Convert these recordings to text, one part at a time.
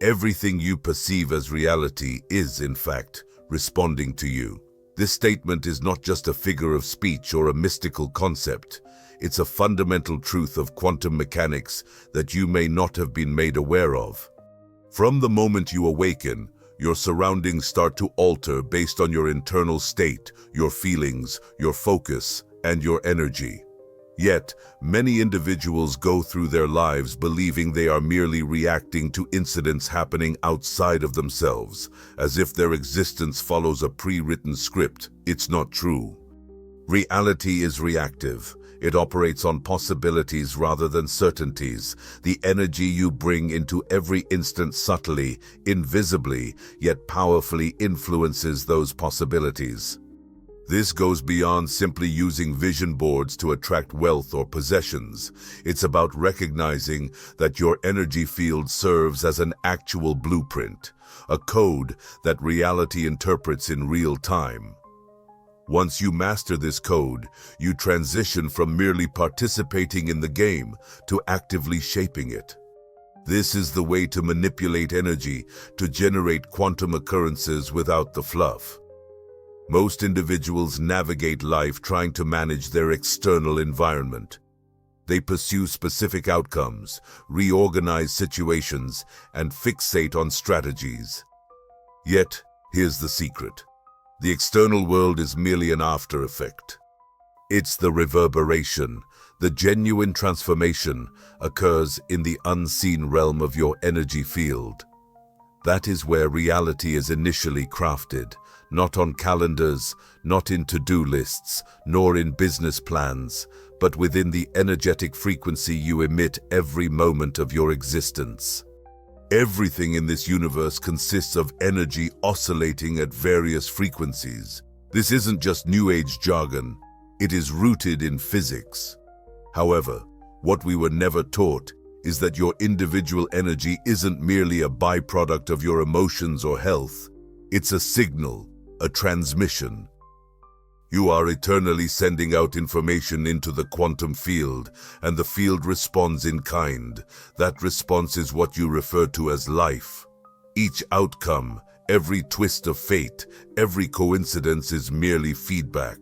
Everything you perceive as reality is, in fact, responding to you. This statement is not just a figure of speech or a mystical concept. It's a fundamental truth of quantum mechanics that you may not have been made aware of. From the moment you awaken, your surroundings start to alter based on your internal state, your feelings, your focus, and your energy. Yet, many individuals go through their lives believing they are merely reacting to incidents happening outside of themselves, as if their existence follows a pre-written script. It's not true. Reality is reactive. It operates on possibilities rather than certainties. The energy you bring into every instant subtly, invisibly, yet powerfully influences those possibilities. This goes beyond simply using vision boards to attract wealth or possessions. It's about recognizing that your energy field serves as an actual blueprint, a code that reality interprets in real time. Once you master this code, you transition from merely participating in the game to actively shaping it. This is the way to manipulate energy to generate quantum occurrences without the fluff. Most individuals navigate life trying to manage their external environment. They pursue specific outcomes, reorganize situations, and fixate on strategies. Yet, here's the secret. The external world is merely an after effect. It's the reverberation. The genuine transformation occurs in the unseen realm of your energy field. That is where reality is initially crafted, not on calendars, not in to-do lists, nor in business plans, but within the energetic frequency you emit every moment of your existence. Everything in this universe consists of energy oscillating at various frequencies. This isn't just New Age jargon, it is rooted in physics. However, what we were never taught is that your individual energy isn't merely a byproduct of your emotions or health. It's a signal, a transmission. You are eternally sending out information into the quantum field, and the field responds in kind. That response is what you refer to as life. Each outcome, every twist of fate, every coincidence is merely feedback.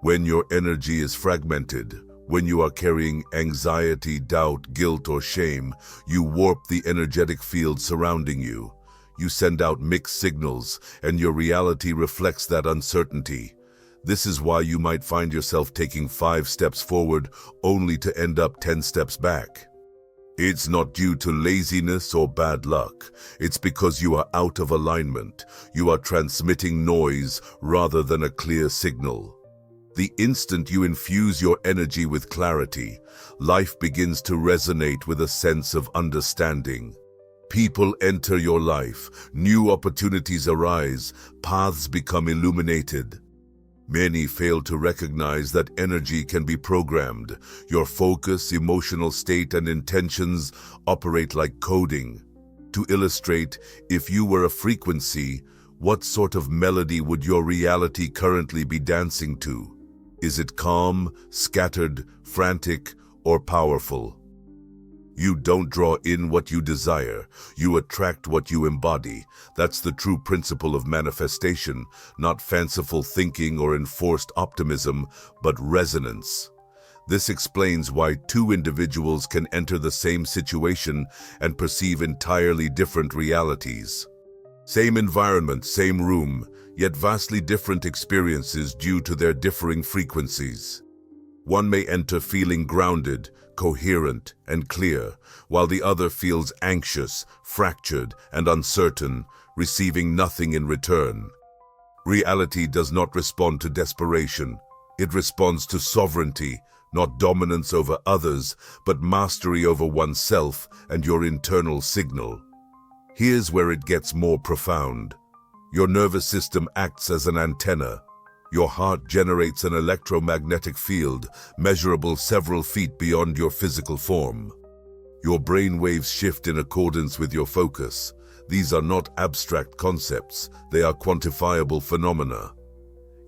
When your energy is fragmented, when you are carrying anxiety, doubt, guilt, or shame, you warp the energetic field surrounding you. You send out mixed signals, and your reality reflects that uncertainty. This is why you might find yourself taking 5 steps forward only to end up 10 steps back. It's not due to laziness or bad luck. It's because you are out of alignment. You are transmitting noise rather than a clear signal. The instant you infuse your energy with clarity, life begins to resonate with a sense of understanding. People enter your life, new opportunities arise, paths become illuminated. Many fail to recognize that energy can be programmed. Your focus, emotional state, and intentions operate like coding. To illustrate, if you were a frequency, what sort of melody would your reality currently be dancing to? Is it calm, scattered, frantic, or powerful? You don't draw in what you desire, you attract what you embody. That's the true principle of manifestation, not fanciful thinking or enforced optimism, but resonance. This explains why 2 individuals can enter the same situation and perceive entirely different realities. Same environment, same room, yet vastly different experiences due to their differing frequencies. One may enter feeling grounded, coherent, and clear, while the other feels anxious, fractured, and uncertain, receiving nothing in return. Reality does not respond to desperation. It responds to sovereignty, not dominance over others, but mastery over oneself and your internal signal. Here's where it gets more profound. Your nervous system acts as an antenna. Your heart generates an electromagnetic field, measurable several feet beyond your physical form. Your brain waves shift in accordance with your focus. These are not abstract concepts, they are quantifiable phenomena.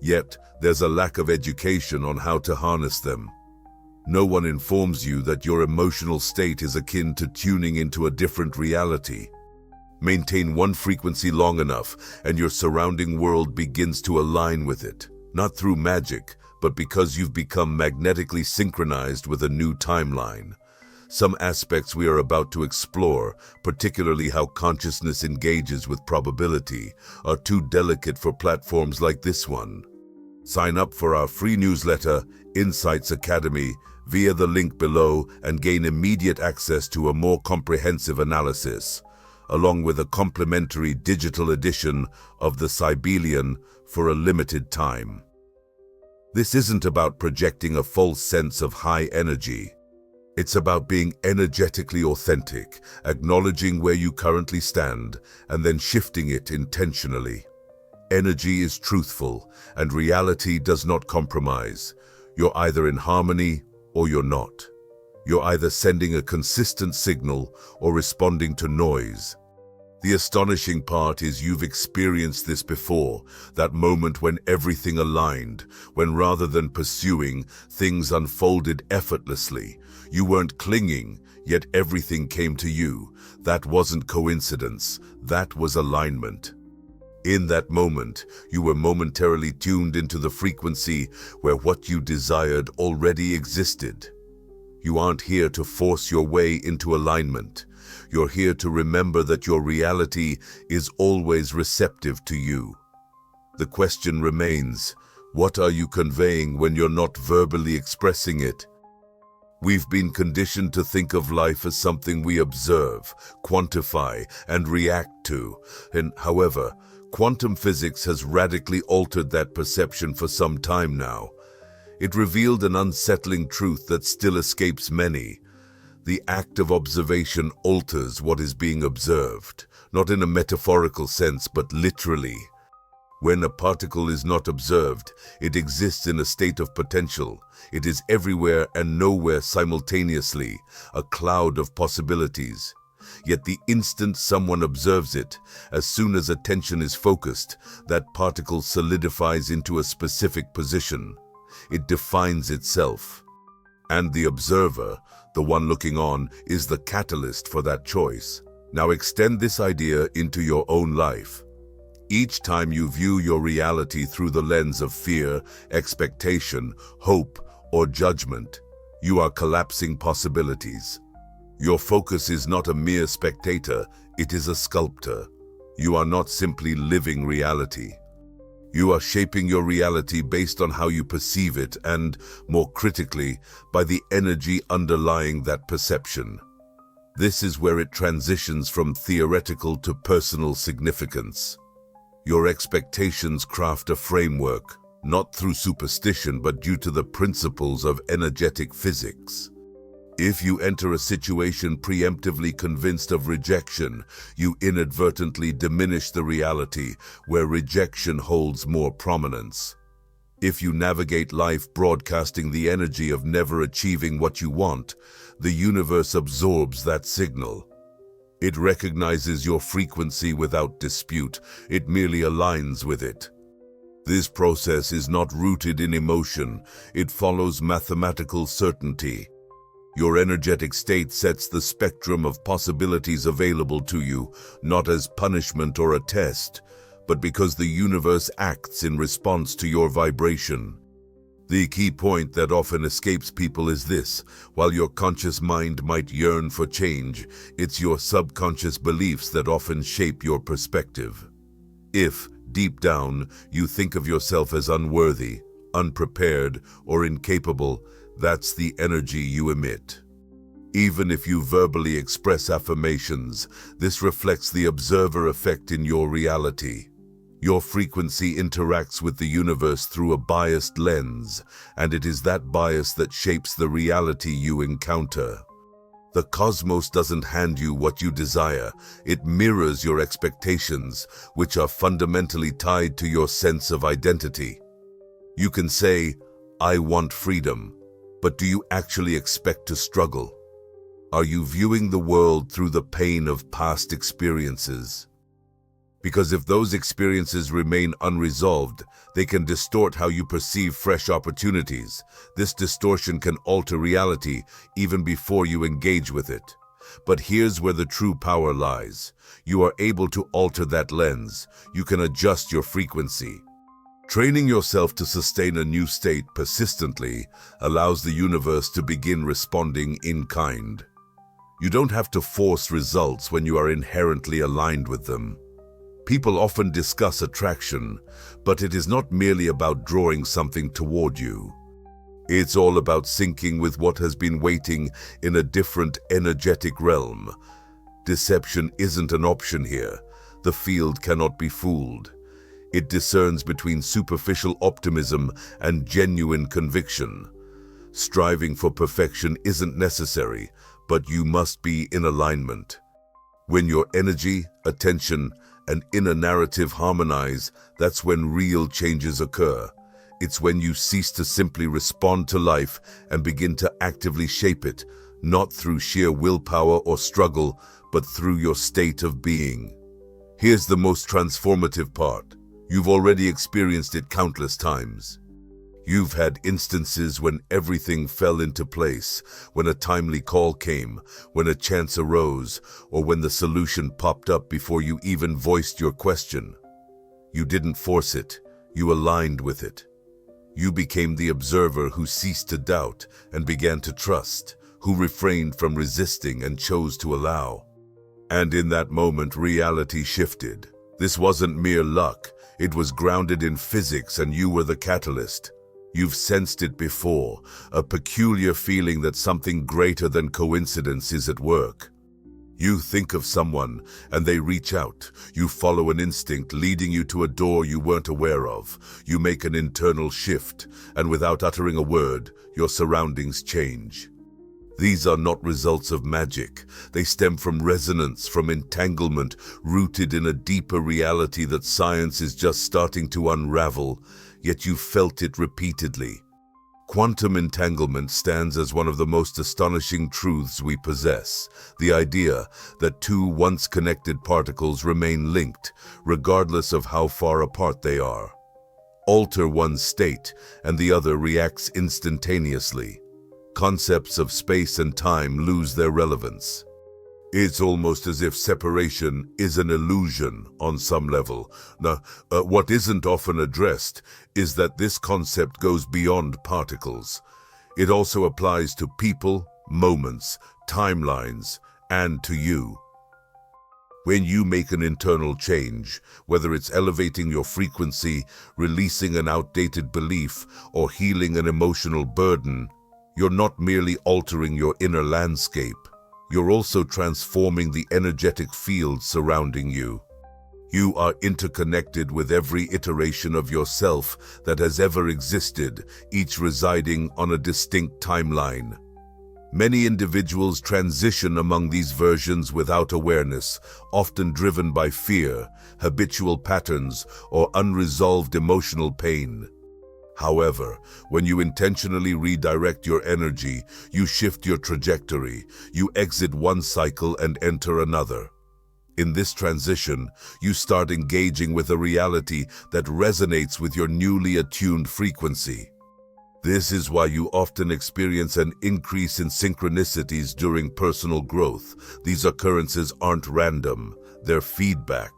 Yet, there's a lack of education on how to harness them. No one informs you that your emotional state is akin to tuning into a different reality. Maintain one frequency long enough, and your surrounding world begins to align with it. Not through magic, but because you've become magnetically synchronized with a new timeline. Some aspects we are about to explore, particularly how consciousness engages with probability, are too delicate for platforms like this one. Sign up for our free newsletter, Insights Academy, via the link below and gain immediate access to a more comprehensive analysis, along with a complimentary digital edition of the Sibelian for a limited time. This isn't about projecting a false sense of high energy. It's about being energetically authentic, acknowledging where you currently stand, and then shifting it intentionally. Energy is truthful, and reality does not compromise. You're either in harmony or you're not. You're either sending a consistent signal or responding to noise. The astonishing part is you've experienced this before, that moment when everything aligned, when rather than pursuing, things unfolded effortlessly. You weren't clinging, yet everything came to you. That wasn't coincidence, that was alignment. In that moment, you were momentarily tuned into the frequency where what you desired already existed. You aren't here to force your way into alignment. You're here to remember that your reality is always receptive to you. The question remains, what are you conveying when you're not verbally expressing it? We've been conditioned to think of life as something we observe, quantify, and react to. However, quantum physics has radically altered that perception for some time now. It revealed an unsettling truth that still escapes many. The act of observation alters what is being observed, not in a metaphorical sense, but literally. When a particle is not observed, it exists in a state of potential. It is everywhere and nowhere simultaneously, a cloud of possibilities. Yet the instant someone observes it, as soon as attention is focused, that particle solidifies into a specific position. It defines itself. And the observer, the one looking on, is the catalyst for that choice. Now extend this idea into your own life. Each time you view your reality through the lens of fear, expectation, hope, or judgment, you are collapsing possibilities. Your focus is not a mere spectator, it is a sculptor. You are not simply living reality. You are shaping your reality based on how you perceive it and, more critically, by the energy underlying that perception. This is where it transitions from theoretical to personal significance. Your expectations craft a framework, not through superstition but due to the principles of energetic physics. If you enter a situation preemptively convinced of rejection, you inadvertently diminish the reality where rejection holds more prominence. If you navigate life broadcasting the energy of never achieving what you want, the universe absorbs that signal. It recognizes your frequency without dispute, it merely aligns with it. This process is not rooted in emotion, it follows mathematical certainty. Your energetic state sets the spectrum of possibilities available to you, not as punishment or a test, but because the universe acts in response to your vibration. The key point that often escapes people is this: while your conscious mind might yearn for change, it's your subconscious beliefs that often shape your perspective. If, deep down, you think of yourself as unworthy, unprepared, or incapable, that's the energy you emit. Even if you verbally express affirmations, this reflects the observer effect in your reality. Your frequency interacts with the universe through a biased lens, and it is that bias that shapes the reality you encounter. The cosmos doesn't hand you what you desire, it mirrors your expectations, which are fundamentally tied to your sense of identity. You can say, "I want freedom," but do you actually expect to struggle? Are you viewing the world through the pain of past experiences? Because if those experiences remain unresolved, they can distort how you perceive fresh opportunities. This distortion can alter reality even before you engage with it. But here's where the true power lies. You are able to alter that lens. You can adjust your frequency. Training yourself to sustain a new state persistently allows the universe to begin responding in kind. You don't have to force results when you are inherently aligned with them. People often discuss attraction, but it is not merely about drawing something toward you. It's all about syncing with what has been waiting in a different energetic realm. Deception isn't an option here. The field cannot be fooled. It discerns between superficial optimism and genuine conviction. Striving for perfection isn't necessary, but you must be in alignment. When your energy, attention, and inner narrative harmonize, that's when real changes occur. It's when you cease to simply respond to life and begin to actively shape it, not through sheer willpower or struggle, but through your state of being. Here's the most transformative part. You've already experienced it countless times. You've had instances when everything fell into place, when a timely call came, when a chance arose, or when the solution popped up before you even voiced your question. You didn't force it, you aligned with it. You became the observer who ceased to doubt and began to trust, who refrained from resisting and chose to allow. And in that moment, reality shifted. This wasn't mere luck. It was grounded in physics, and you were the catalyst. You've sensed it before, a peculiar feeling that something greater than coincidence is at work. You think of someone, and they reach out. You follow an instinct leading you to a door you weren't aware of. You make an internal shift, and without uttering a word, your surroundings change. These are not results of magic. They stem from resonance, from entanglement, rooted in a deeper reality that science is just starting to unravel, yet you felt it repeatedly. Quantum entanglement stands as one of the most astonishing truths we possess, the idea that two once-connected particles remain linked, regardless of how far apart they are. Alter one's state, and the other reacts instantaneously. Concepts of space and time lose their relevance. It's almost as if separation is an illusion on some level. Now, what isn't often addressed is that this concept goes beyond particles. It also applies to people, moments, timelines, and to you. When you make an internal change, whether it's elevating your frequency, releasing an outdated belief, or healing an emotional burden, you're not merely altering your inner landscape. You're also transforming the energetic field surrounding you. You are interconnected with every iteration of yourself that has ever existed, each residing on a distinct timeline. Many individuals transition among these versions without awareness, often driven by fear, habitual patterns, or unresolved emotional pain. However, when you intentionally redirect your energy, you shift your trajectory, you exit one cycle and enter another. In this transition, you start engaging with a reality that resonates with your newly attuned frequency. This is why you often experience an increase in synchronicities during personal growth. These occurrences aren't random, they're feedback.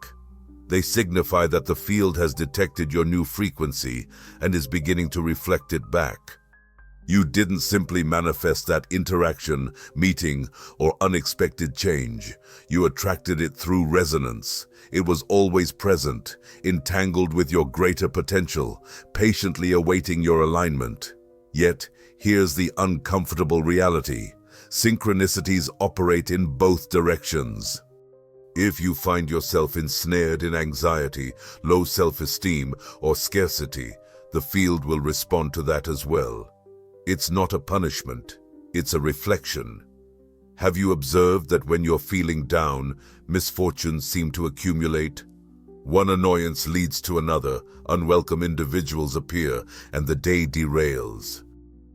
They signify that the field has detected your new frequency and is beginning to reflect it back. You didn't simply manifest that interaction, meeting, or unexpected change. You attracted it through resonance. It was always present, entangled with your greater potential, patiently awaiting your alignment. Yet, here's the uncomfortable reality. Synchronicities operate in both directions. If you find yourself ensnared in anxiety, low self-esteem, or scarcity, the field will respond to that as well. It's not a punishment, it's a reflection. Have you observed that when you're feeling down, misfortunes seem to accumulate? One annoyance leads to another, unwelcome individuals appear, and the day derails.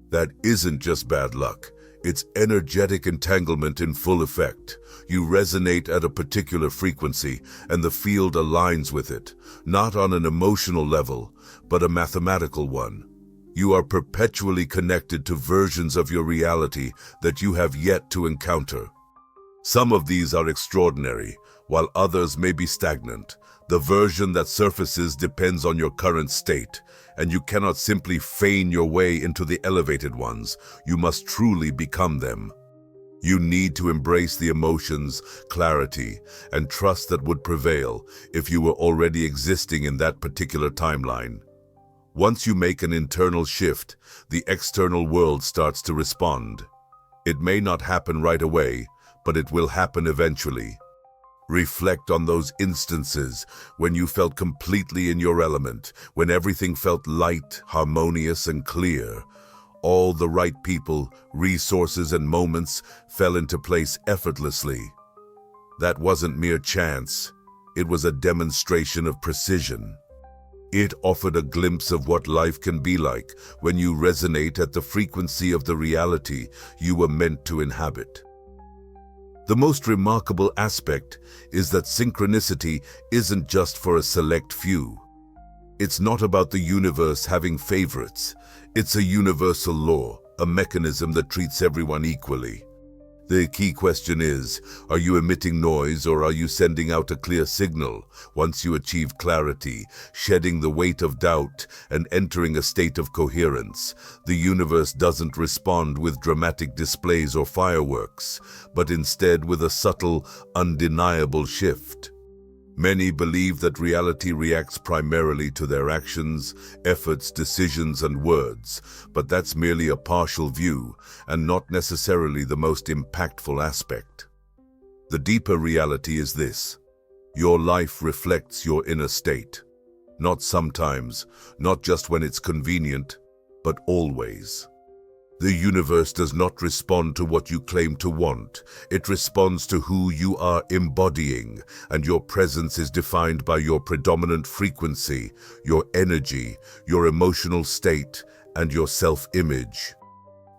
That isn't just bad luck. It's energetic entanglement in full effect. You resonate at a particular frequency, and the field aligns with it, not on an emotional level, but a mathematical one. You are perpetually connected to versions of your reality that you have yet to encounter. Some of these are extraordinary, while others may be stagnant. The version that surfaces depends on your current state, and you cannot simply feign your way into the elevated ones. You must truly become them. You need to embrace the emotions, clarity, and trust that would prevail if you were already existing in that particular timeline. Once you make an internal shift, the external world starts to respond. It may not happen right away, but it will happen eventually. Reflect on those instances when you felt completely in your element, when everything felt light, harmonious, and clear. All the right people, resources, and moments fell into place effortlessly. That wasn't mere chance. It was a demonstration of precision. It offered a glimpse of what life can be like when you resonate at the frequency of the reality you were meant to inhabit. The most remarkable aspect is that synchronicity isn't just for a select few. It's not about the universe having favorites. It's a universal law, a mechanism that treats everyone equally. The key question is, are you emitting noise or are you sending out a clear signal? Once you achieve clarity, shedding the weight of doubt, and entering a state of coherence, the universe doesn't respond with dramatic displays or fireworks, but instead with a subtle, undeniable shift. Many believe that reality reacts primarily to their actions, efforts, decisions, and words, but that's merely a partial view and not necessarily the most impactful aspect. The deeper reality is this: your life reflects your inner state. Not sometimes, not just when it's convenient, but always. The universe does not respond to what you claim to want. It responds to who you are embodying, and your presence is defined by your predominant frequency, your energy, your emotional state, and your self-image.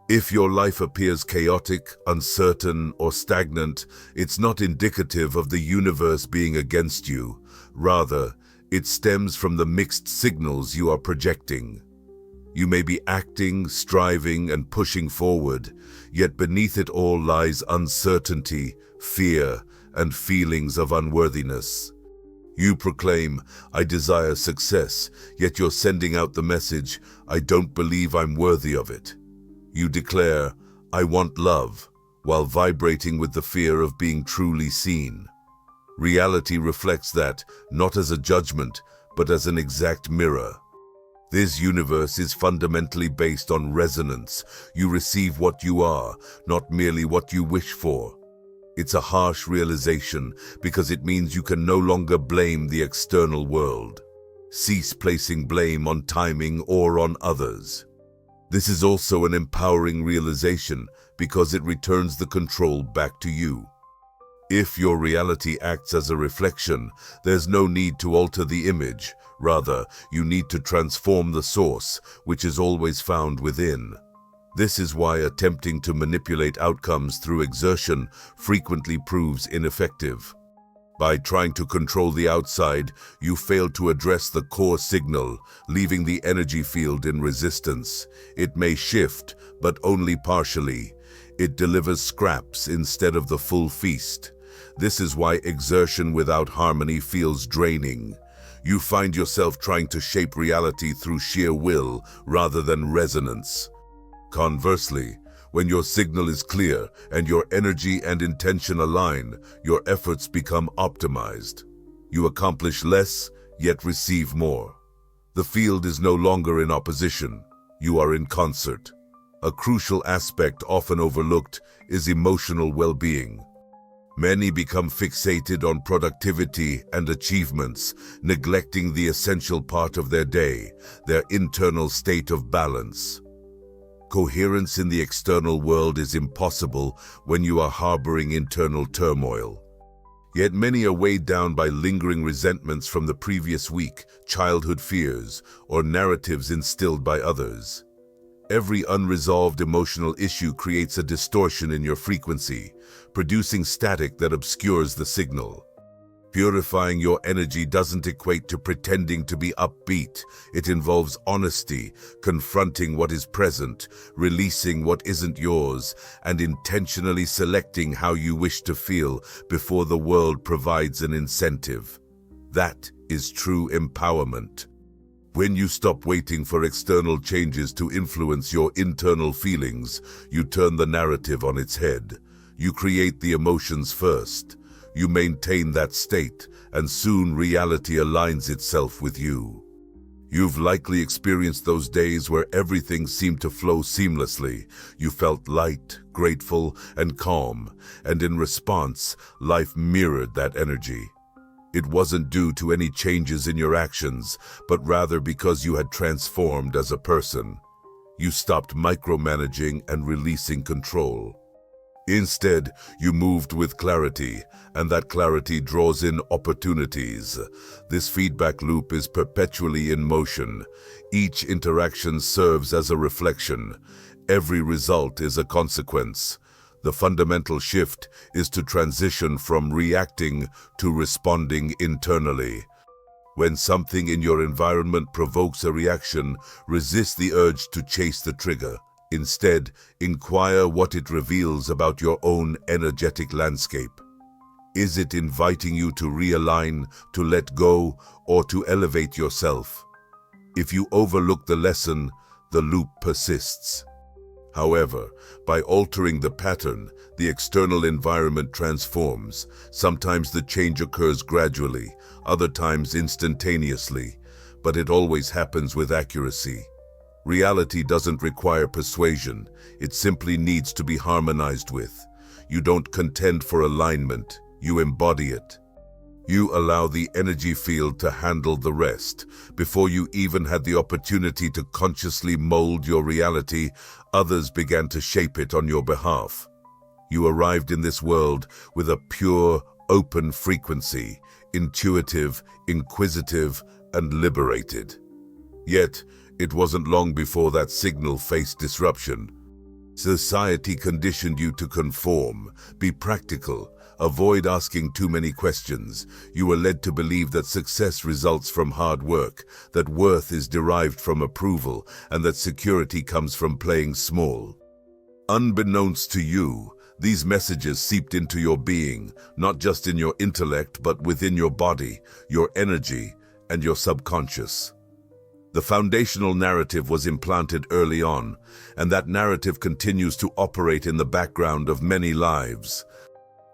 If your life appears chaotic, uncertain, or stagnant, it's not indicative of the universe being against you. Rather, it stems from the mixed signals you are projecting. You may be acting, striving, and pushing forward, yet beneath it all lies uncertainty, fear, and feelings of unworthiness. You proclaim, "I desire success," yet you're sending out the message, "I don't believe I'm worthy of it." You declare, "I want love," while vibrating with the fear of being truly seen. Reality reflects that, not as a judgment, but as an exact mirror. This universe is fundamentally based on resonance. You receive what you are, not merely what you wish for. It's a harsh realization because it means you can no longer blame the external world. Cease placing blame on timing or on others. This is also an empowering realization because it returns the control back to you. If your reality acts as a reflection, there's no need to alter the image. Rather, you need to transform the source, which is always found within. This is why attempting to manipulate outcomes through exertion frequently proves ineffective. By trying to control the outside, you fail to address the core signal, leaving the energy field in resistance. It may shift, but only partially. It delivers scraps instead of the full feast. This is why exertion without harmony feels draining. You find yourself trying to shape reality through sheer will rather than resonance. Conversely, when your signal is clear and your energy and intention align, your efforts become optimized. You accomplish less, yet receive more. The field is no longer in opposition. You are in concert. A crucial aspect often overlooked is emotional well-being. Many become fixated on productivity and achievements, neglecting the essential part of their day, their internal state of balance. Coherence in the external world is impossible when you are harboring internal turmoil. Yet many are weighed down by lingering resentments from the previous week, childhood fears, or narratives instilled by others. Every unresolved emotional issue creates a distortion in your frequency, producing static that obscures the signal. Purifying your energy doesn't equate to pretending to be upbeat. It involves honesty, confronting what is present, releasing what isn't yours, and intentionally selecting how you wish to feel before the world provides an incentive. That is true empowerment. When you stop waiting for external changes to influence your internal feelings, you turn the narrative on its head. You create the emotions first. You maintain that state, and soon reality aligns itself with you. You've likely experienced those days where everything seemed to flow seamlessly. You felt light, grateful, and calm, and in response, life mirrored that energy. It wasn't due to any changes in your actions, but rather because you had transformed as a person. You stopped micromanaging and releasing control. Instead, you moved with clarity, and that clarity draws in opportunities. This feedback loop is perpetually in motion. Each interaction serves as a reflection. Every result is a consequence. The fundamental shift is to transition from reacting to responding internally. When something in your environment provokes a reaction, resist the urge to chase the trigger. Instead, inquire what it reveals about your own energetic landscape. Is it inviting you to realign, to let go, or to elevate yourself? If you overlook the lesson, the loop persists. However, by altering the pattern, the external environment transforms. Sometimes the change occurs gradually, other times instantaneously, but it always happens with accuracy. Reality doesn't require persuasion, it simply needs to be harmonized with. You don't contend for alignment, you embody it. You allow the energy field to handle the rest. Before you even had the opportunity to consciously mold your reality, others began to shape it on your behalf. You arrived in this world with a pure, open frequency, intuitive, inquisitive, and liberated. Yet, it wasn't long before that signal faced disruption. Society conditioned you to conform, be practical, avoid asking too many questions. You were led to believe that success results from hard work, that worth is derived from approval, and that security comes from playing small. Unbeknownst to you, these messages seeped into your being, not just in your intellect, but within your body, your energy, and your subconscious. The foundational narrative was implanted early on, and that narrative continues to operate in the background of many lives.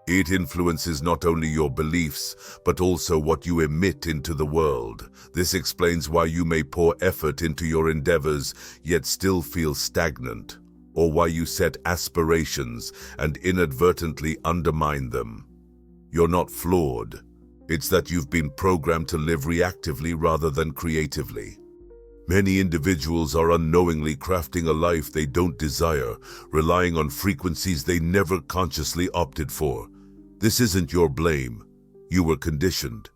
It influences not only your beliefs, but also what you emit into the world. This explains why you may pour effort into your endeavors, yet still feel stagnant, or why you set aspirations and inadvertently undermine them. You're not flawed. It's that you've been programmed to live reactively rather than creatively. Many individuals are unknowingly crafting a life they don't desire, relying on frequencies they never consciously opted for. This isn't your blame. You were conditioned.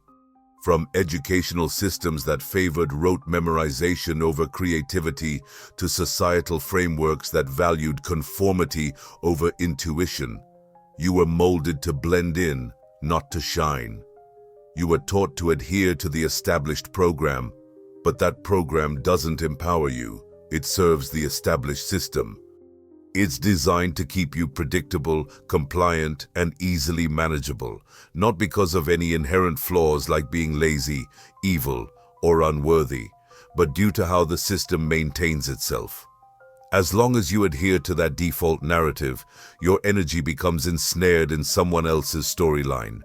From educational systems that favored rote memorization over creativity to societal frameworks that valued conformity over intuition, you were molded to blend in, not to shine. You were taught to adhere to the established program, but that program doesn't empower you. It serves the established system. It's designed to keep you predictable, compliant, and easily manageable, not because of any inherent flaws like being lazy, evil, or unworthy, but due to how the system maintains itself. As long as you adhere to that default narrative, your energy becomes ensnared in someone else's storyline.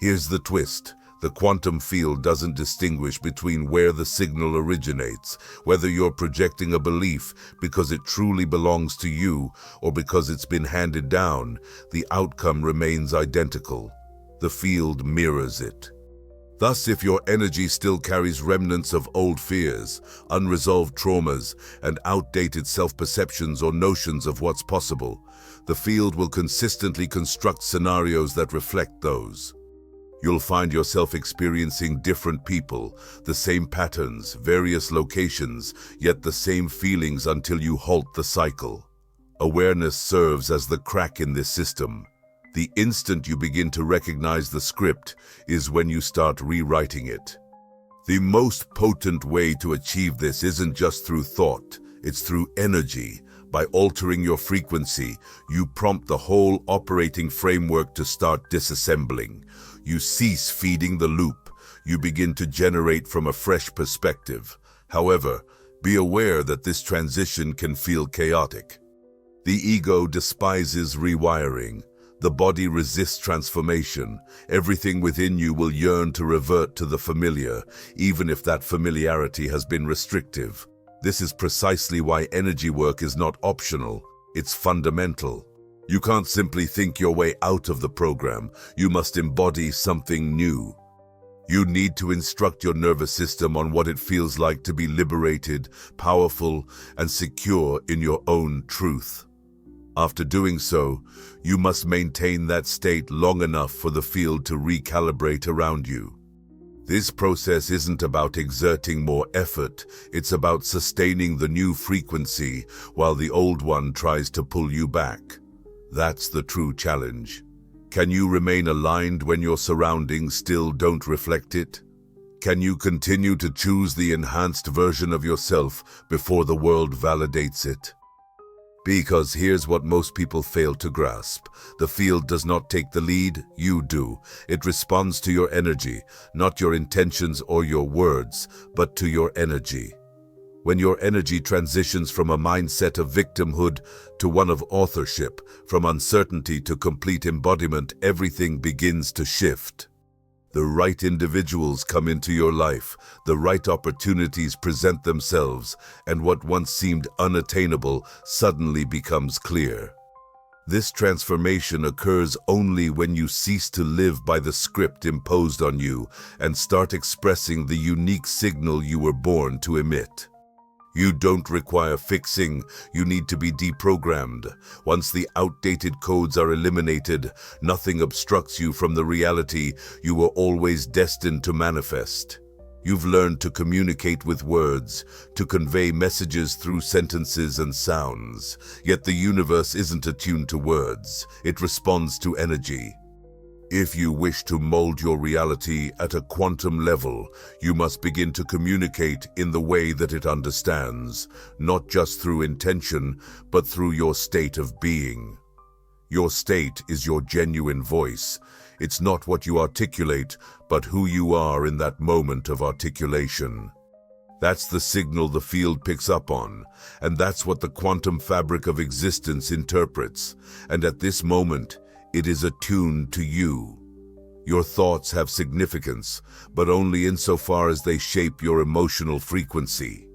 Here's the twist. The quantum field doesn't distinguish between where the signal originates, whether you're projecting a belief because it truly belongs to you or because it's been handed down. The outcome remains identical. The field mirrors it. Thus, if your energy still carries remnants of old fears, unresolved traumas, and outdated self-perceptions or notions of what's possible, the field will consistently construct scenarios that reflect those. You'll find yourself experiencing different people, the same patterns, various locations, yet the same feelings until you halt the cycle. Awareness serves as the crack in this system. The instant you begin to recognize the script is when you start rewriting it. The most potent way to achieve this isn't just through thought, it's through energy. By altering your frequency, you prompt the whole operating framework to start disassembling. You cease feeding the loop. You begin to generate from a fresh perspective. However, be aware that this transition can feel chaotic. The ego despises rewiring. The body resists transformation. Everything within you will yearn to revert to the familiar, even if that familiarity has been restrictive. This is precisely why energy work is not optional, it's fundamental. You can't simply think your way out of the program, you must embody something new. You need to instruct your nervous system on what it feels like to be liberated, powerful, and secure in your own truth. After doing so, you must maintain that state long enough for the field to recalibrate around you. This process isn't about exerting more effort, it's about sustaining the new frequency while the old one tries to pull you back. That's the true challenge. Can you remain aligned when your surroundings still don't reflect it? Can you continue to choose the enhanced version of yourself before the world validates it? Because here's what most people fail to grasp. The field does not take the lead, you do. It responds to your energy, not your intentions or your words, but to your energy. When your energy transitions from a mindset of victimhood to one of authorship, from uncertainty to complete embodiment, everything begins to shift. The right individuals come into your life, the right opportunities present themselves, and what once seemed unattainable suddenly becomes clear. This transformation occurs only when you cease to live by the script imposed on you and start expressing the unique signal you were born to emit. You don't require fixing, you need to be deprogrammed. Once the outdated codes are eliminated, nothing obstructs you from the reality you were always destined to manifest. You've learned to communicate with words, to convey messages through sentences and sounds. Yet the universe isn't attuned to words, it responds to energy. If you wish to mold your reality at a quantum level, you must begin to communicate in the way that it understands, not just through intention, but through your state of being. Your state is your genuine voice. It's not what you articulate, but who you are in that moment of articulation. That's the signal the field picks up on, and that's what the quantum fabric of existence interprets. And at this moment, it is attuned to you. Your thoughts have significance, but only insofar as they shape your emotional frequency.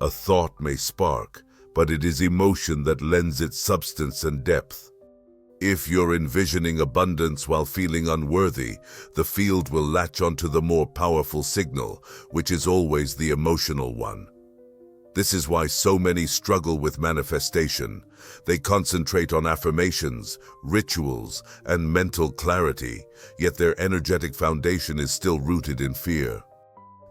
A thought may spark, but it is emotion that lends it substance and depth. If you're envisioning abundance while feeling unworthy, the field will latch onto the more powerful signal, which is always the emotional one. This is why so many struggle with manifestation. They concentrate on affirmations, rituals, and mental clarity, yet their energetic foundation is still rooted in fear.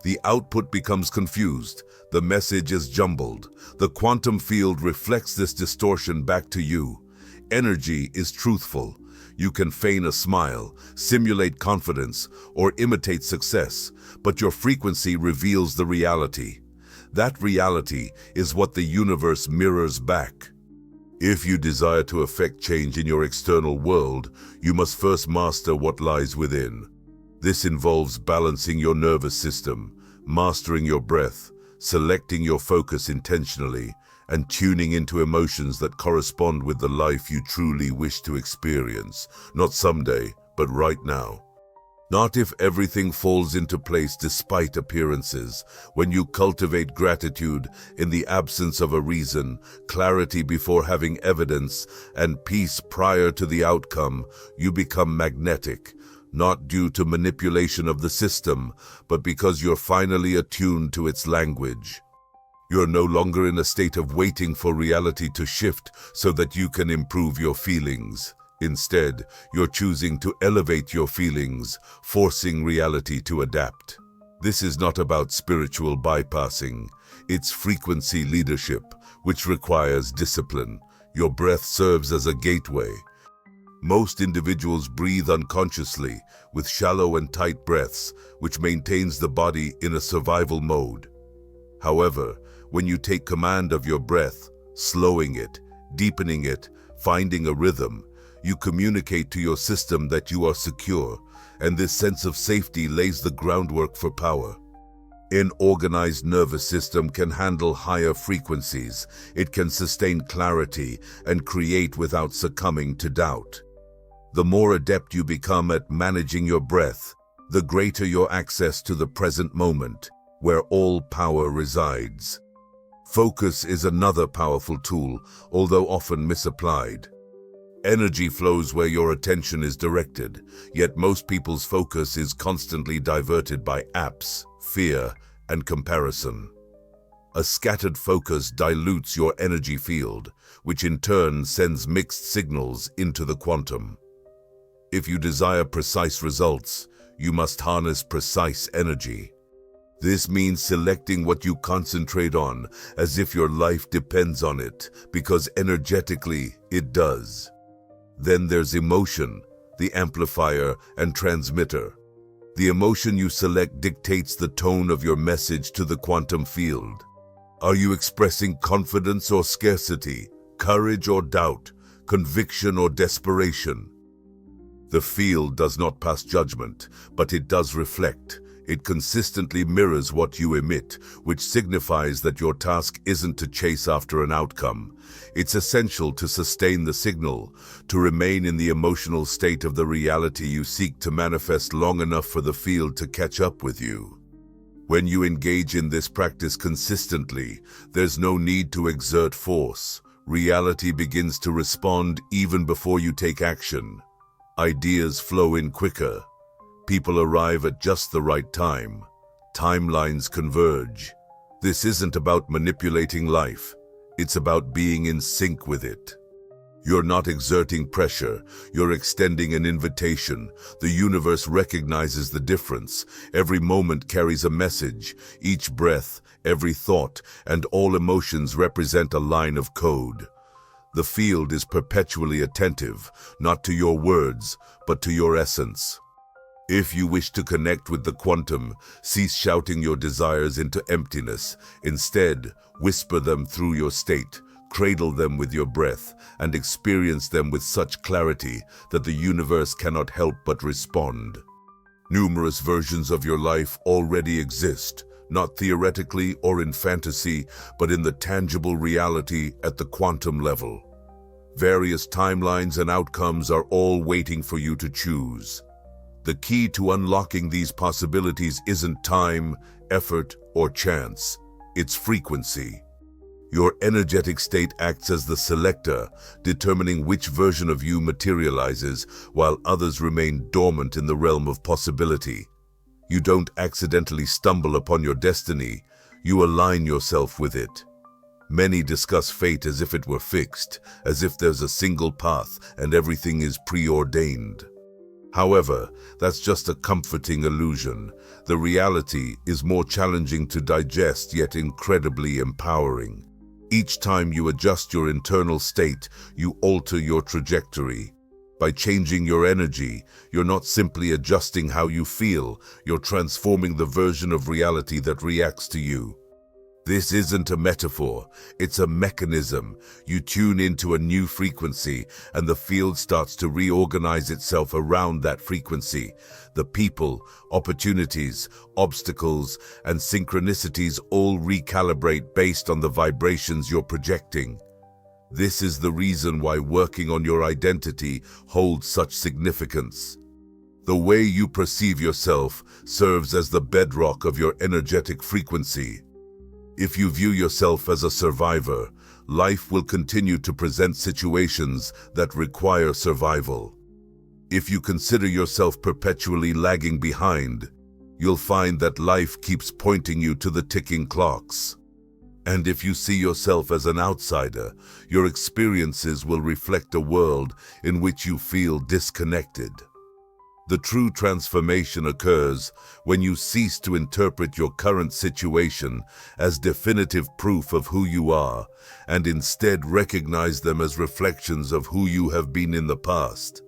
The output becomes confused, the message is jumbled. The quantum field reflects this distortion back to you. Energy is truthful. You can feign a smile, simulate confidence, or imitate success, but your frequency reveals the reality. That reality is what the universe mirrors back. If you desire to affect change in your external world, you must first master what lies within. This involves balancing your nervous system, mastering your breath, selecting your focus intentionally, and tuning into emotions that correspond with the life you truly wish to experience, not someday, but right now. Not if everything falls into place despite appearances. When you cultivate gratitude in the absence of a reason, clarity before having evidence, and peace prior to the outcome, you become magnetic, not due to manipulation of the system, but because you're finally attuned to its language. You're no longer in a state of waiting for reality to shift so that you can improve your feelings. Instead, you're choosing to elevate your feelings, forcing reality to adapt. This is not about spiritual bypassing. It's frequency leadership, which requires discipline. Your breath serves as a gateway. Most individuals breathe unconsciously, with shallow and tight breaths, which maintains the body in a survival mode. However, when you take command of your breath, slowing it, deepening it, finding a rhythm, you communicate to your system that you are secure, and this sense of safety lays the groundwork for power. An organized nervous system can handle higher frequencies. It can sustain clarity and create without succumbing to doubt. The more adept you become at managing your breath, the greater your access to the present moment, where all power resides. Focus is another powerful tool, although often misapplied. Energy flows where your attention is directed, yet most people's focus is constantly diverted by apps, fear, and comparison. A scattered focus dilutes your energy field, which in turn sends mixed signals into the quantum. If you desire precise results, you must harness precise energy. This means selecting what you concentrate on as if your life depends on it, because energetically it does. Then there's emotion, the amplifier and transmitter. The emotion you select dictates the tone of your message to the quantum field. Are you expressing confidence or scarcity, courage or doubt, conviction or desperation? The field does not pass judgment, but it does reflect. It consistently mirrors what you emit, which signifies that your task isn't to chase after an outcome. It's essential to sustain the signal, to remain in the emotional state of the reality you seek to manifest long enough for the field to catch up with you. When you engage in this practice consistently, there's no need to exert force. Reality begins to respond even before you take action. Ideas flow in quicker. People arrive at just the right time. Timelines converge. This isn't about manipulating life. It's about being in sync with it. You're not exerting pressure. You're extending an invitation. The universe recognizes the difference. Every moment carries a message. Each breath, every thought, and all emotions represent a line of code. The field is perpetually attentive, not to your words, but to your essence. If you wish to connect with the quantum, cease shouting your desires into emptiness. Instead, whisper them through your state, cradle them with your breath, and experience them with such clarity that the universe cannot help but respond. Numerous versions of your life already exist, not theoretically or in fantasy, but in the tangible reality at the quantum level. Various timelines and outcomes are all waiting for you to choose. The key to unlocking these possibilities isn't time, effort, or chance. It's frequency. Your energetic state acts as the selector, determining which version of you materializes, while others remain dormant in the realm of possibility. You don't accidentally stumble upon your destiny, you align yourself with it. Many discuss fate as if it were fixed, as if there's a single path and everything is preordained. However, that's just a comforting illusion. The reality is more challenging to digest, yet incredibly empowering. Each time you adjust your internal state, you alter your trajectory. By changing your energy, you're not simply adjusting how you feel, you're transforming the version of reality that reacts to you. This isn't a metaphor, it's a mechanism. You tune into a new frequency, and the field starts to reorganize itself around that frequency. The people, opportunities, obstacles, and synchronicities all recalibrate based on the vibrations you're projecting. This is the reason why working on your identity holds such significance. The way you perceive yourself serves as the bedrock of your energetic frequency. If you view yourself as a survivor, life will continue to present situations that require survival. If you consider yourself perpetually lagging behind, you'll find that life keeps pointing you to the ticking clocks. And if you see yourself as an outsider, your experiences will reflect a world in which you feel disconnected. The true transformation occurs when you cease to interpret your current situation as definitive proof of who you are, and instead recognize them as reflections of who you have been in the past.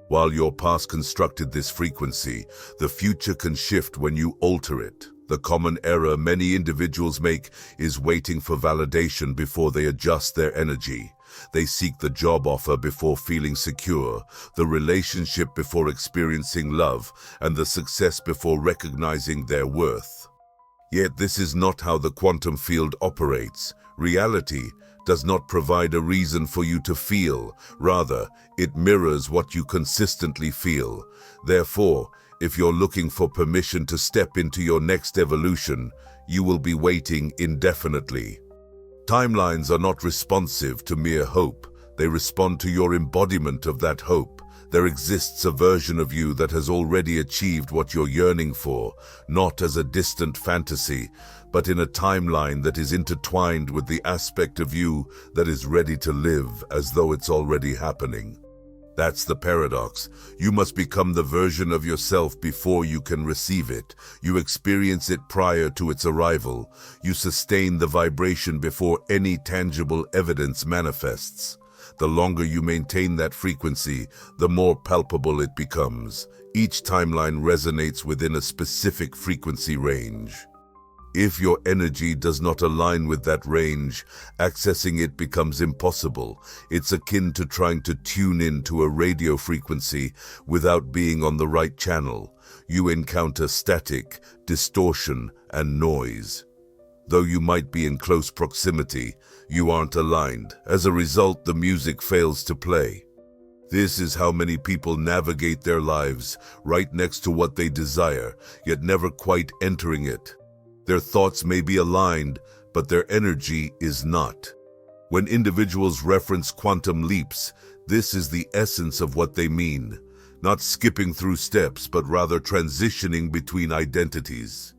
While your past constructed this frequency, the future can shift when you alter it. The common error many individuals make is waiting for validation before they adjust their energy. They seek the job offer before feeling secure, the relationship before experiencing love, and the success before recognizing their worth. Yet this is not how the quantum field operates. Reality does not provide a reason for you to feel. Rather, it mirrors what you consistently feel. Therefore, if you're looking for permission to step into your next evolution, you will be waiting indefinitely. Timelines are not responsive to mere hope. They respond to your embodiment of that hope. There exists a version of you that has already achieved what you're yearning for, not as a distant fantasy, but in a timeline that is intertwined with the aspect of you that is ready to live as though it's already happening. That's the paradox. You must become the version of yourself before you can receive it. You experience it prior to its arrival. You sustain the vibration before any tangible evidence manifests. The longer you maintain that frequency, the more palpable it becomes. Each timeline resonates within a specific frequency range. If your energy does not align with that range, accessing it becomes impossible. It's akin to trying to tune in to a radio frequency without being on the right channel. You encounter static, distortion, and noise. Though you might be in close proximity, you aren't aligned. As a result, the music fails to play. This is how many people navigate their lives, right next to what they desire, yet never quite entering it. Their thoughts may be aligned, but their energy is not. When individuals reference quantum leaps, this is the essence of what they mean. Not skipping through steps, but rather transitioning between identities.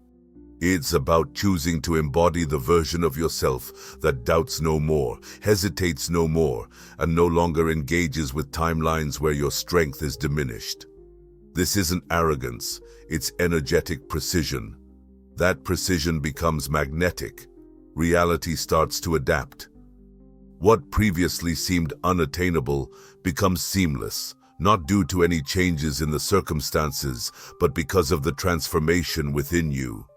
It's about choosing to embody the version of yourself that doubts no more, hesitates no more, and no longer engages with timelines where your strength is diminished. This isn't arrogance, it's energetic precision. That precision becomes magnetic. Reality starts to adapt. What previously seemed unattainable becomes seamless, not due to any changes in the circumstances, but because of the transformation within you.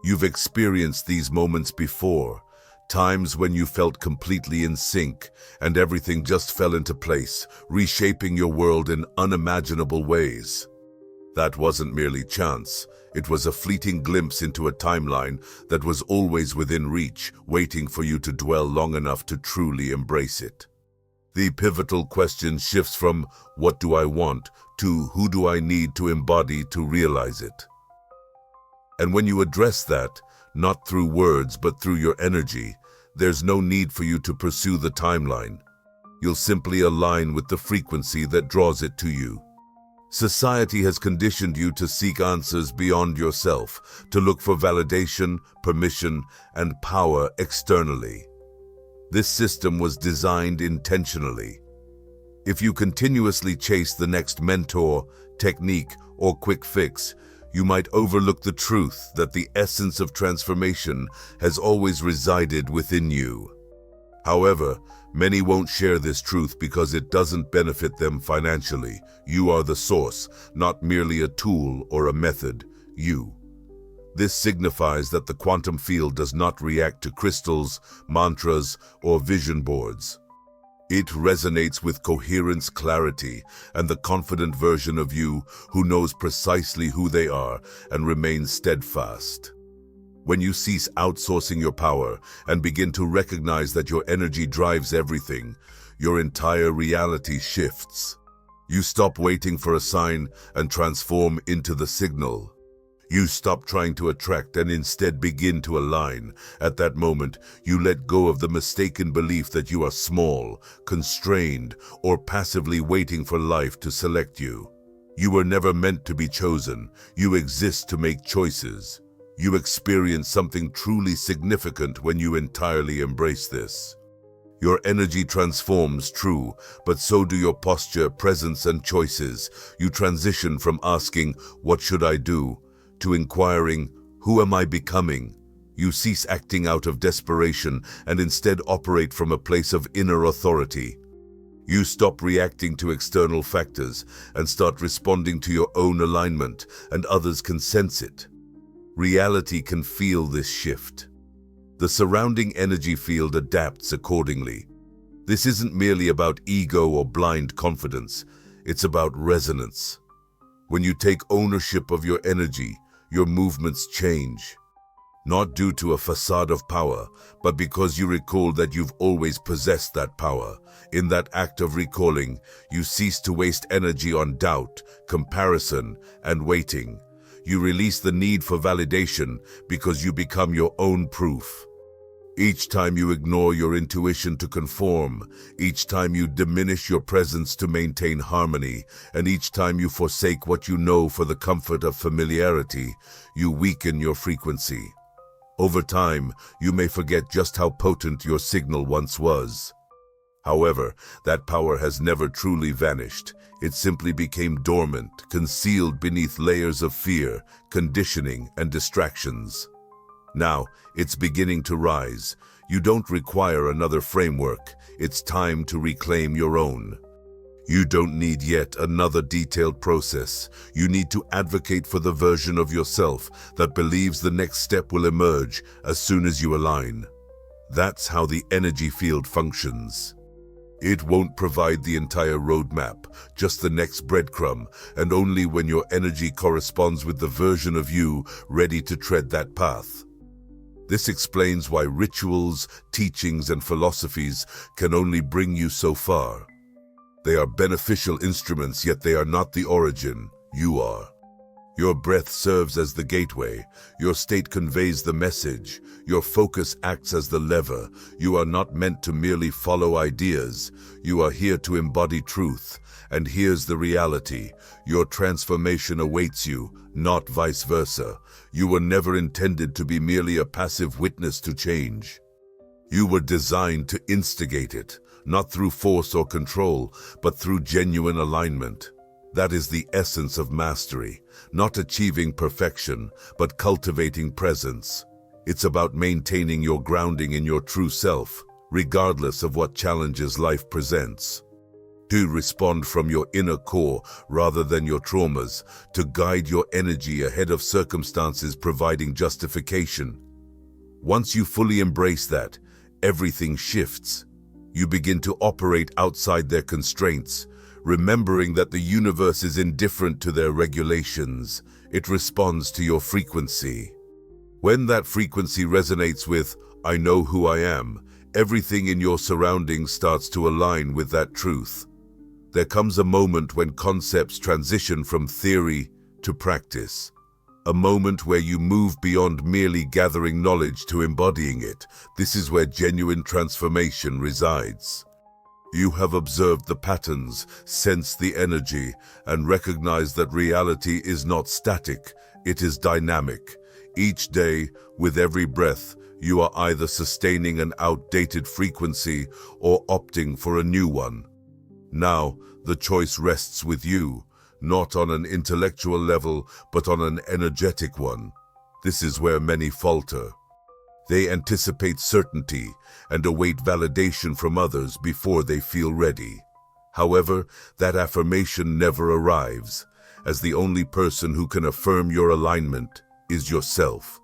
You've experienced these moments before, times when you felt completely in sync and everything just fell into place, reshaping your world in unimaginable ways. That wasn't merely chance. It was a fleeting glimpse into a timeline that was always within reach, waiting for you to dwell long enough to truly embrace it. The pivotal question shifts from "what do I want" to "who do I need to embody to realize it?" And when you address that, not through words but through your energy, there's no need for you to pursue the timeline. You'll simply align with the frequency that draws it to you. Society has conditioned you to seek answers beyond yourself, to look for validation, permission, and power externally. This system was designed intentionally. If you continuously chase the next mentor, technique, or quick fix, you might overlook the truth that the essence of transformation has always resided within you. However, many won't share this truth because it doesn't benefit them financially. You are the source, not merely a tool or a method. You. This signifies that the quantum field does not react to crystals, mantras, or vision boards. It resonates with coherence, clarity, and the confident version of you who knows precisely who they are and remains steadfast. When you cease outsourcing your power and begin to recognize that your energy drives everything, your entire reality shifts. You stop waiting for a sign and transform into the signal. You stop trying to attract and instead begin to align. At that moment, you let go of the mistaken belief that you are small, constrained, or passively waiting for life to select you. You were never meant to be chosen. You exist to make choices. You experience something truly significant when you entirely embrace this. Your energy transforms, true, but so do your posture, presence, and choices. You transition from asking, "What should I do?" to inquiring, "Who am I becoming?" You cease acting out of desperation and instead operate from a place of inner authority. You stop reacting to external factors and start responding to your own alignment, and others can sense it. Reality can feel this shift. The surrounding energy field adapts accordingly. This isn't merely about ego or blind confidence, it's about resonance. When you take ownership of your energy, your movements change. Not due to a facade of power, but because you recall that you've always possessed that power. In that act of recalling, you cease to waste energy on doubt, comparison, and waiting. You release the need for validation because you become your own proof. Each time you ignore your intuition to conform, each time you diminish your presence to maintain harmony, and each time you forsake what you know for the comfort of familiarity, you weaken your frequency. Over time, you may forget just how potent your signal once was. However, that power has never truly vanished. It simply became dormant, concealed beneath layers of fear, conditioning, and distractions. Now, it's beginning to rise. You don't require another framework. It's time to reclaim your own. You don't need yet another detailed process. You need to advocate for the version of yourself that believes the next step will emerge as soon as you align. That's how the energy field functions. It won't provide the entire roadmap, just the next breadcrumb, and only when your energy corresponds with the version of you ready to tread that path. This explains why rituals, teachings, and philosophies can only bring you so far. They are beneficial instruments, yet they are not the origin. You are. Your breath serves as the gateway. Your state conveys the message. Your focus acts as the lever. You are not meant to merely follow ideas. You are here to embody truth. And here's the reality. Your transformation awaits you, not vice versa. You were never intended to be merely a passive witness to change. You were designed to instigate it, not through force or control, but through genuine alignment. That is the essence of mastery, not achieving perfection, but cultivating presence. It's about maintaining your grounding in your true self, regardless of what challenges life presents. To respond from your inner core rather than your traumas, to guide your energy ahead of circumstances providing justification. Once you fully embrace that, everything shifts. You begin to operate outside their constraints, remembering that the universe is indifferent to their regulations. It responds to your frequency. When that frequency resonates with, "I know who I am," everything in your surroundings starts to align with that truth. There comes a moment when concepts transition from theory to practice. A moment where you move beyond merely gathering knowledge to embodying it. This is where genuine transformation resides. You have observed the patterns, sensed the energy, and recognized that reality is not static, it is dynamic. Each day, with every breath, you are either sustaining an outdated frequency or opting for a new one. Now, the choice rests with you, not on an intellectual level, but on an energetic one. This is where many falter. They anticipate certainty and await validation from others before they feel ready. However, that affirmation never arrives, as the only person who can affirm your alignment is yourself.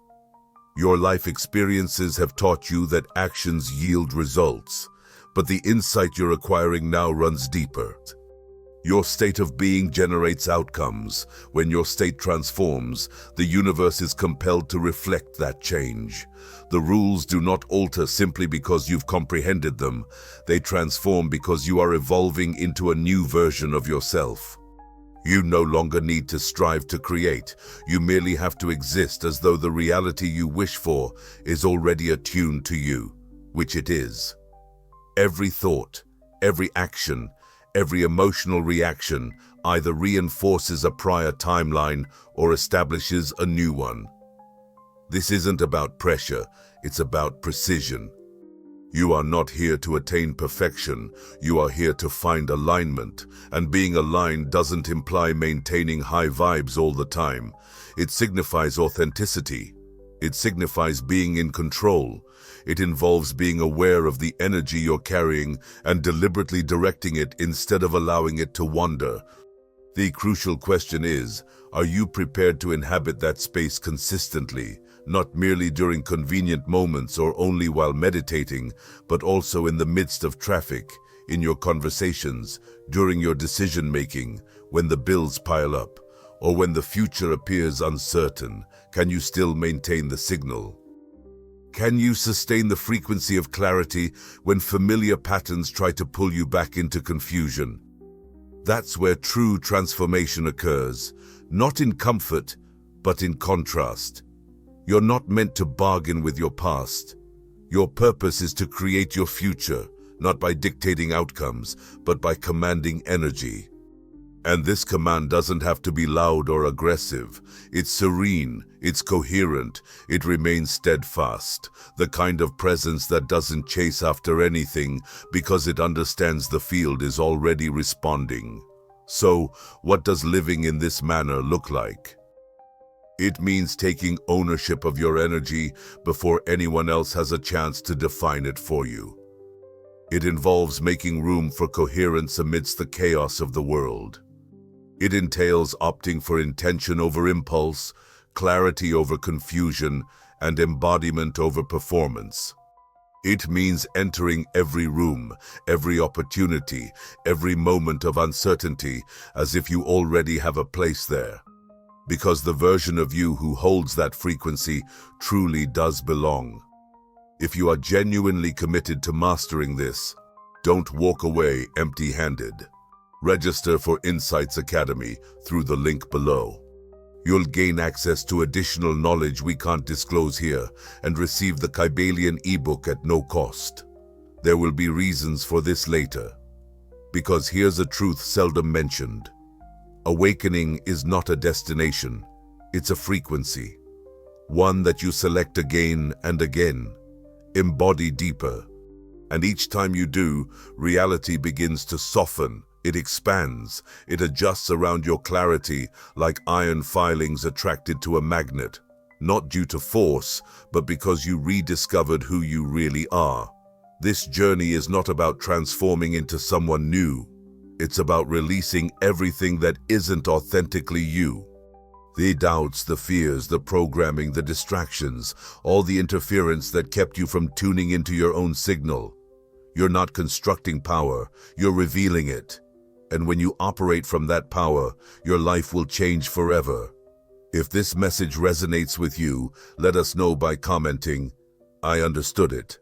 Your life experiences have taught you that actions yield results, but the insight you're acquiring now runs deeper. Your state of being generates outcomes. When your state transforms, the universe is compelled to reflect that change. The rules do not alter simply because you've comprehended them. They transform because you are evolving into a new version of yourself. You no longer need to strive to create. You merely have to exist as though the reality you wish for is already attuned to you, which it is. Every thought, every action, every emotional reaction either reinforces a prior timeline or establishes a new one. This isn't about pressure, it's about precision. You are not here to attain perfection, you are here to find alignment, and being aligned doesn't imply maintaining high vibes all the time. It signifies authenticity. It signifies being in control. It involves being aware of the energy you're carrying and deliberately directing it instead of allowing it to wander. The crucial question is, are you prepared to inhabit that space consistently? Not merely during convenient moments or only while meditating, but also in the midst of traffic, in your conversations, during your decision-making, when the bills pile up, or when the future appears uncertain. Can you still maintain the signal? Can you sustain the frequency of clarity when familiar patterns try to pull you back into confusion? That's where true transformation occurs, not in comfort, but in contrast. You're not meant to bargain with your past. Your purpose is to create your future, not by dictating outcomes, but by commanding energy. And this command doesn't have to be loud or aggressive. It's serene, it's coherent, it remains steadfast, the kind of presence that doesn't chase after anything because it understands the field is already responding. So, what does living in this manner look like? It means taking ownership of your energy before anyone else has a chance to define it for you. It involves making room for coherence amidst the chaos of the world. It entails opting for intention over impulse, clarity over confusion, and embodiment over performance. It means entering every room, every opportunity, every moment of uncertainty as if you already have a place there. Because the version of you who holds that frequency truly does belong. If you are genuinely committed to mastering this, don't walk away empty-handed. Register for Insights Academy through the link below. You'll gain access to additional knowledge we can't disclose here and receive the Kybalion ebook at no cost. There will be reasons for this later. Because here's a truth seldom mentioned. Awakening is not a destination, it's a frequency. One that you select again and again, embody deeper. And each time you do, reality begins to soften, it expands, it adjusts around your clarity like iron filings attracted to a magnet, not due to force, but because you rediscovered who you really are. This journey is not about transforming into someone new. It's about releasing everything that isn't authentically you. The doubts, the fears, the programming, the distractions, all the interference that kept you from tuning into your own signal. You're not constructing power, you're revealing it. And when you operate from that power, your life will change forever. If this message resonates with you, let us know by commenting, "I understood it."